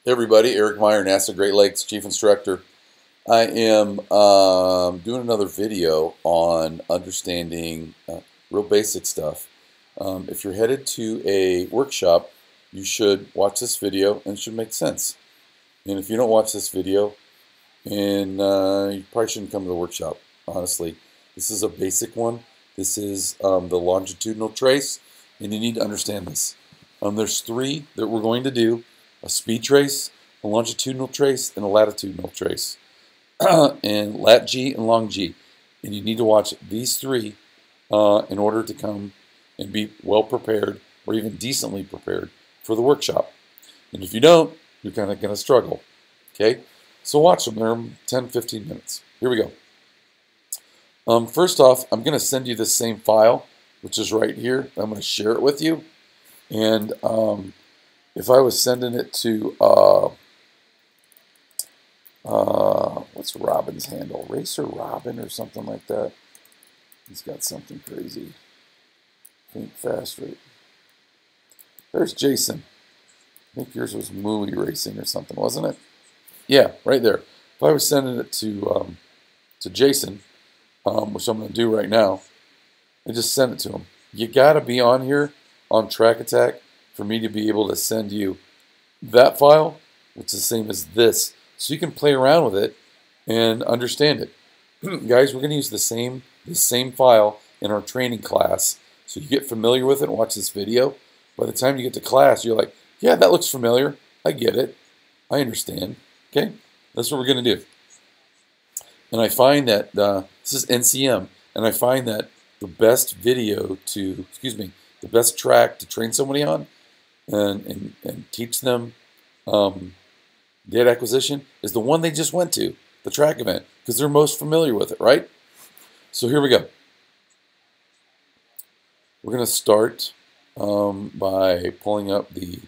Hey everybody, Eric Meyer, NASA Great Lakes Chief Instructor. I am doing another video on understanding real basic stuff. If you're headed to a workshop, you should watch this video and it should make sense. And if you don't watch this video, and you probably shouldn't come to the workshop, honestly. This is a basic one. This is the longitudinal trace, and you need to understand this. There's three that we're going to do: a speed trace, a longitudinal trace, and a latitudinal trace. And lat G and long G. And you need to watch these three in order to come and be well prepared, or even decently prepared, for the workshop. And if you don't, you're kind of going to struggle. Okay? So watch them. They're 10-15 minutes. Here we go. First off, I'm going to send you this same file, which is right here. I'm going to share it with you. And if I was sending it to, what's Robin's handle? Racer Robin or something like that. He's got something crazy. Think fast rate. There's Jason. I think yours was movie racing or something, wasn't it? Yeah, right there. If I was sending it to Jason, which I'm going to do right now, and just send it to him. You got to be on here on Track Attack for me to be able to send you that file, which is the same as this, so you can play around with it and understand it. Guys, we're going to use the same file in our training class, so you get familiar with it and watch this video. By the time you get to class, you're like, yeah, that looks familiar. I get it. I understand. Okay? That's what we're going to do. And I find that, this is NCM, and I find that the best video to, the best track to train somebody on and teach them data acquisition is the one they just went to, the track event, because they're most familiar with it, right? So here we go. We're going to start by pulling up the,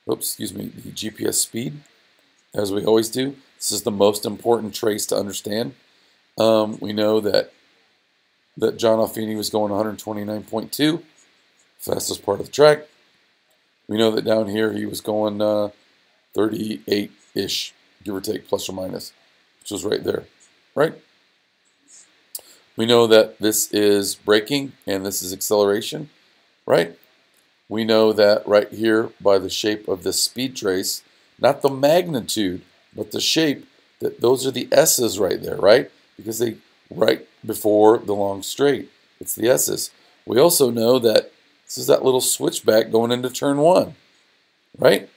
the GPS speed, as we always do. This is the most important trace to understand. We know that John Alfini was going 129.2, fastest part of the track. We know that down here he was going 38-ish, give or take, plus or minus, which was right there, right? We know that this is braking and this is acceleration, right? We know that right here by the shape of this speed trace, not the magnitude, but the shape, that those are the S's right there, right? Because they right before the long straight. It's the S's. We also know that this is that little switchback going into turn one, right?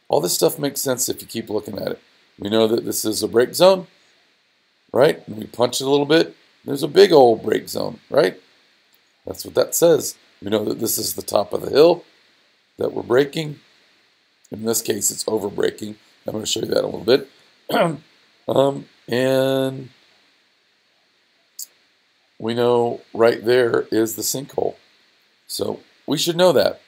All this stuff makes sense if you keep looking at it. We know that this is a brake zone, right? And we punch it a little bit. There's a big old brake zone, right? That's what that says. We know that this is the top of the hill that we're braking. In this case, it's over braking. I'm going to show you that a little bit. And we know right there is the sinkhole. So we should know that,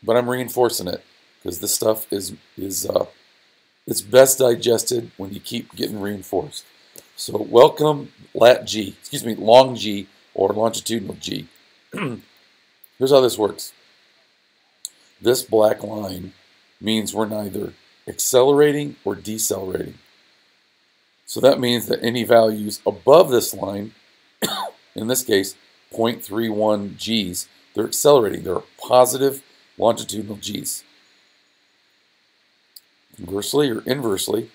but I'm reinforcing it because this stuff is it's best digested when you keep getting reinforced. So welcome long G or longitudinal G. Here's how this works. This black line means we're neither accelerating or decelerating. So that means that any values above this line, in this case 0.31 Gs, they're accelerating. They're positive longitudinal Gs. Conversely or inversely,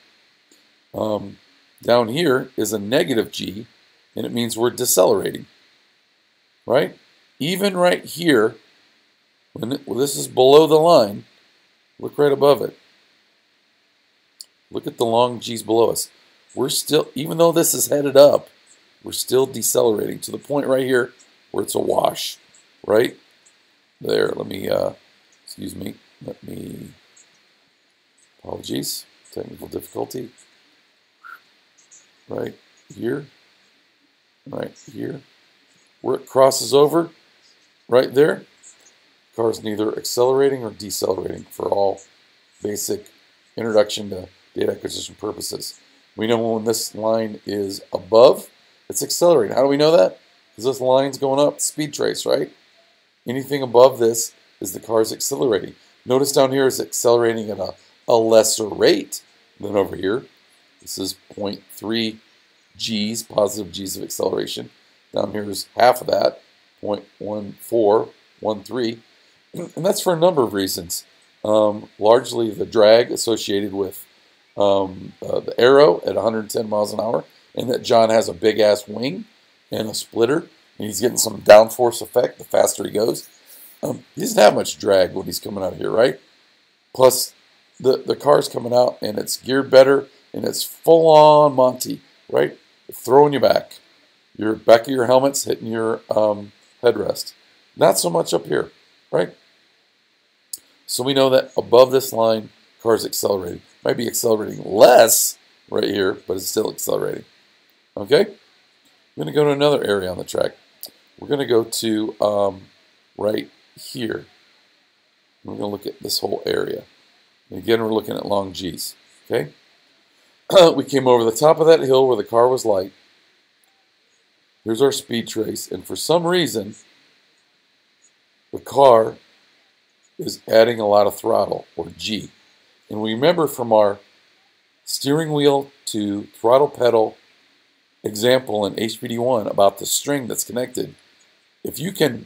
down here is a negative G, and it means we're decelerating, right? Even right here, when this is below the line, look right above it. Look at the long G's below us. We're still, even though this is headed up, we're still decelerating to the point right here where it's a wash, right? There, apologies, technical difficulty. Right here, where it crosses over, right there, the car is neither accelerating or decelerating for all basic introduction to data acquisition purposes. We know when this line is above, it's accelerating. How do we know that? Because this line's going up, speed trace, right? Anything above this is the car's accelerating. Notice down here is accelerating at a lesser rate than over here. This is 0.3 G's, positive G's of acceleration. Down here is half of that, 0.1413. And that's for a number of reasons. Largely the drag associated with the arrow at 110 miles an hour, and that John has a big-ass wing and a splitter, and he's getting some downforce effect the faster he goes. He doesn't have much drag when he's coming out here, right? Plus, the car's coming out, and it's geared better, and it's full-on Monty, right? Throwing you back. Your back of your helmet's hitting your headrest. Not so much up here, right? So we know that above this line, car's accelerating. Might be accelerating less right here, but it's still accelerating. Okay? We're going to go to another area on the track. We're going to go to right here. We're going to look at this whole area. And again, we're looking at long G's. Okay? We came over the top of that hill where the car was light. Here's our speed trace. And for some reason, the car is adding a lot of throttle, or G. And we remember from our steering wheel to throttle pedal example in HPD1 about the string that's connected. If you can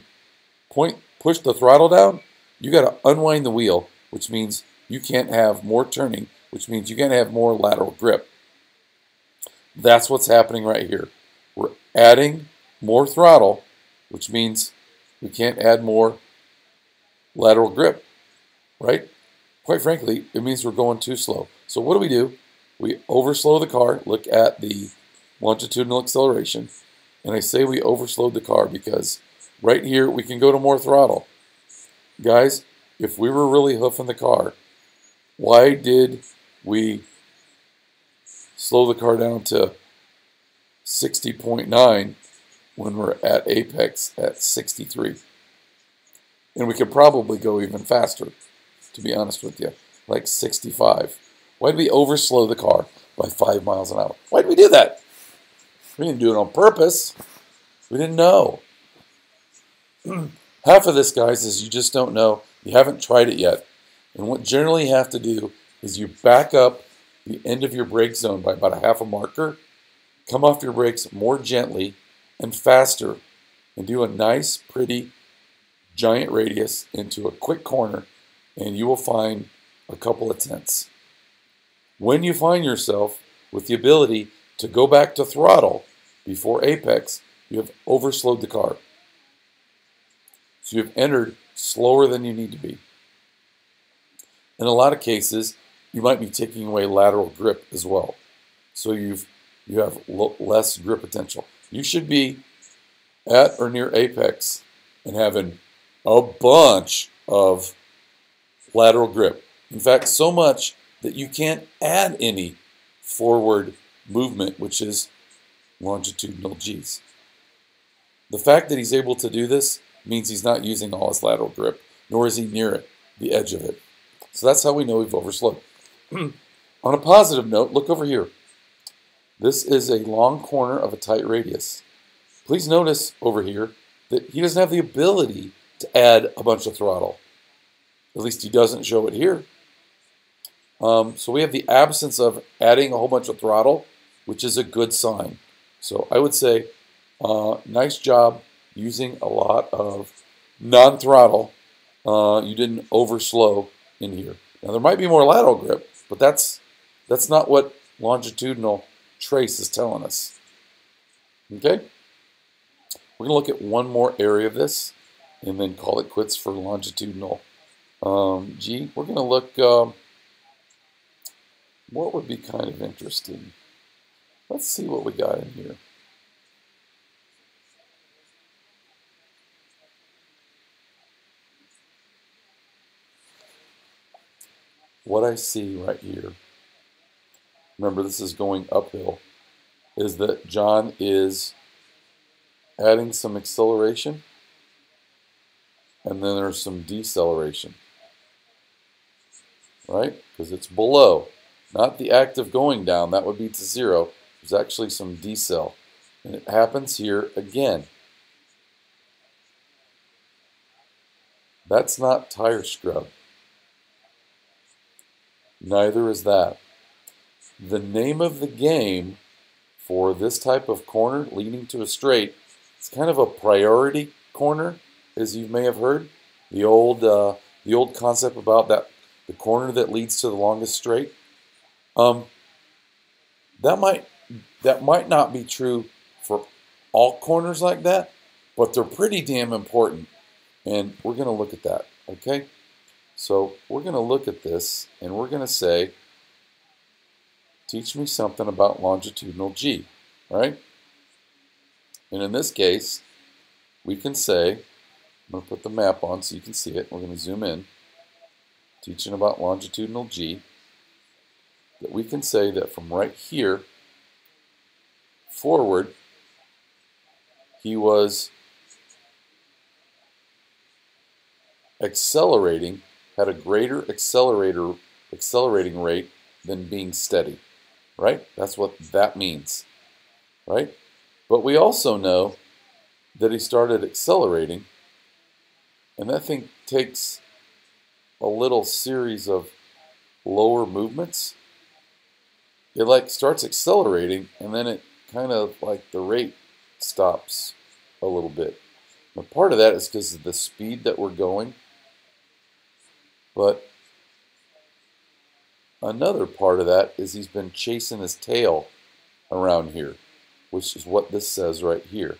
push the throttle down, you got to unwind the wheel, which means you can't have more turning, which means you can't have more lateral grip. That's what's happening right here. We're adding more throttle, which means we can't add more lateral grip, right? Quite frankly, it means we're going too slow. So what do? We overslow the car. Look at the longitudinal acceleration. And I say we overslowed the car because right here we can go to more throttle. Guys, if we were really hoofing the car, why did we slow the car down to 60.9 when we're at apex at 63? And we could probably go even faster, to be honest with you, like 65. Why did we overslow the car by 5 miles an hour? Why did we do that? We didn't do it on purpose. We didn't know. Half of this, guys, is you just don't know. You haven't tried it yet. And what generally you have to do is you back up the end of your brake zone by about a half a marker, come off your brakes more gently and faster, and do a nice, pretty, giant radius into a quick corner, and you will find a couple of tenths. When you find yourself with the ability to go back to throttle before apex, you have overslowed the car. So you've entered slower than you need to be. In a lot of cases, you might be taking away lateral grip as well. So you have less grip potential. You should be at or near apex and having a bunch of lateral grip. In fact, so much that you can't add any forward movement, which is longitudinal G's. The fact that he's able to do this means he's not using all his lateral grip, nor is he near it, the edge of it. So that's how we know we've overslowed. On a positive note, look over here. This is a long corner of a tight radius. Please notice over here that he doesn't have the ability to add a bunch of throttle. At least he doesn't show it here. So we have the absence of adding a whole bunch of throttle, which is a good sign. So I would say, nice job using a lot of non-throttle. You didn't overslow in here. Now there might be more lateral grip, but that's not what longitudinal trace is telling us. Okay? We're going to look at one more area of this and then call it quits for longitudinal G. We're going to look, what would be kind of interesting? Let's see what we got in here. What I see right here, remember this is going uphill, is that John is adding some acceleration and then there's some deceleration, right? Because it's below, not the act of going down, that would be to zero. There's actually some decel, and it happens here again. That's not tire scrub. Neither is that. The name of the game for this type of corner leading to a straight, it's kind of a priority corner, as you may have heard. The old concept about that, the corner that leads to the longest straight. That might not be true for all corners like that, but they're pretty damn important, and we're going to look at that. Okay, so we're going to look at this, and we're going to say, teach me something about longitudinal G, right? And in this case, we can say, I'm going to put the map on so you can see it. We're going to zoom in. Teaching about longitudinal G, that we can say that from right here forward, he was accelerating, had a greater accelerating rate than being steady, right? That's what that means, right? But we also know that he started accelerating, and that thing takes a little series of lower movements. It like starts accelerating, and then it kind of like the rate stops a little bit. Now, part of that is because of the speed that we're going, but another part of that is he's been chasing his tail around here, which is what this says right here. It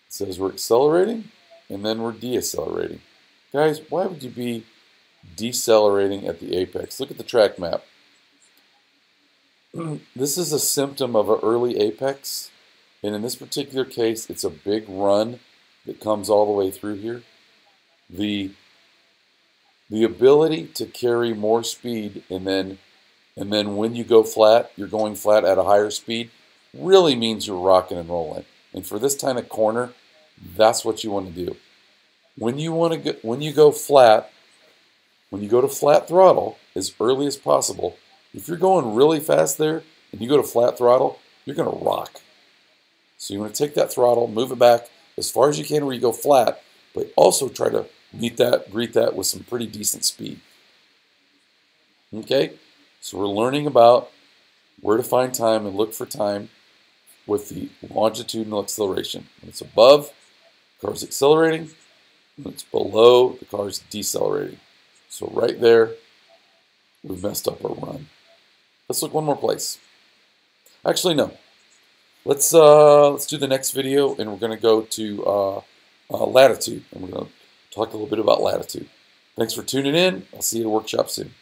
says we're accelerating, and then we're deaccelerating. Guys, why would you be decelerating at the apex? Look at the track map. This is a symptom of an early apex, and in this particular case, it's a big run that comes all the way through here. The ability to carry more speed, and then when you go flat, you're going flat at a higher speed, really means you're rocking and rolling. And for this kind of corner, that's what you want to do. When you go flat, when you go to flat throttle as early as possible, if you're going really fast there and you go to flat throttle, you're going to rock. So you want to take that throttle, move it back as far as you can where you go flat, but also try to greet that with some pretty decent speed. Okay, so we're learning about where to find time and look for time with the longitudinal acceleration. When it's above, the car's accelerating. When it's below, the car's decelerating. So right there, we've messed up our run. Let's look one more place. Actually, no. Let's do the next video, and we're going to go to latitude, and we're going to talk a little bit about latitude. Thanks for tuning in. I'll see you at a workshop soon.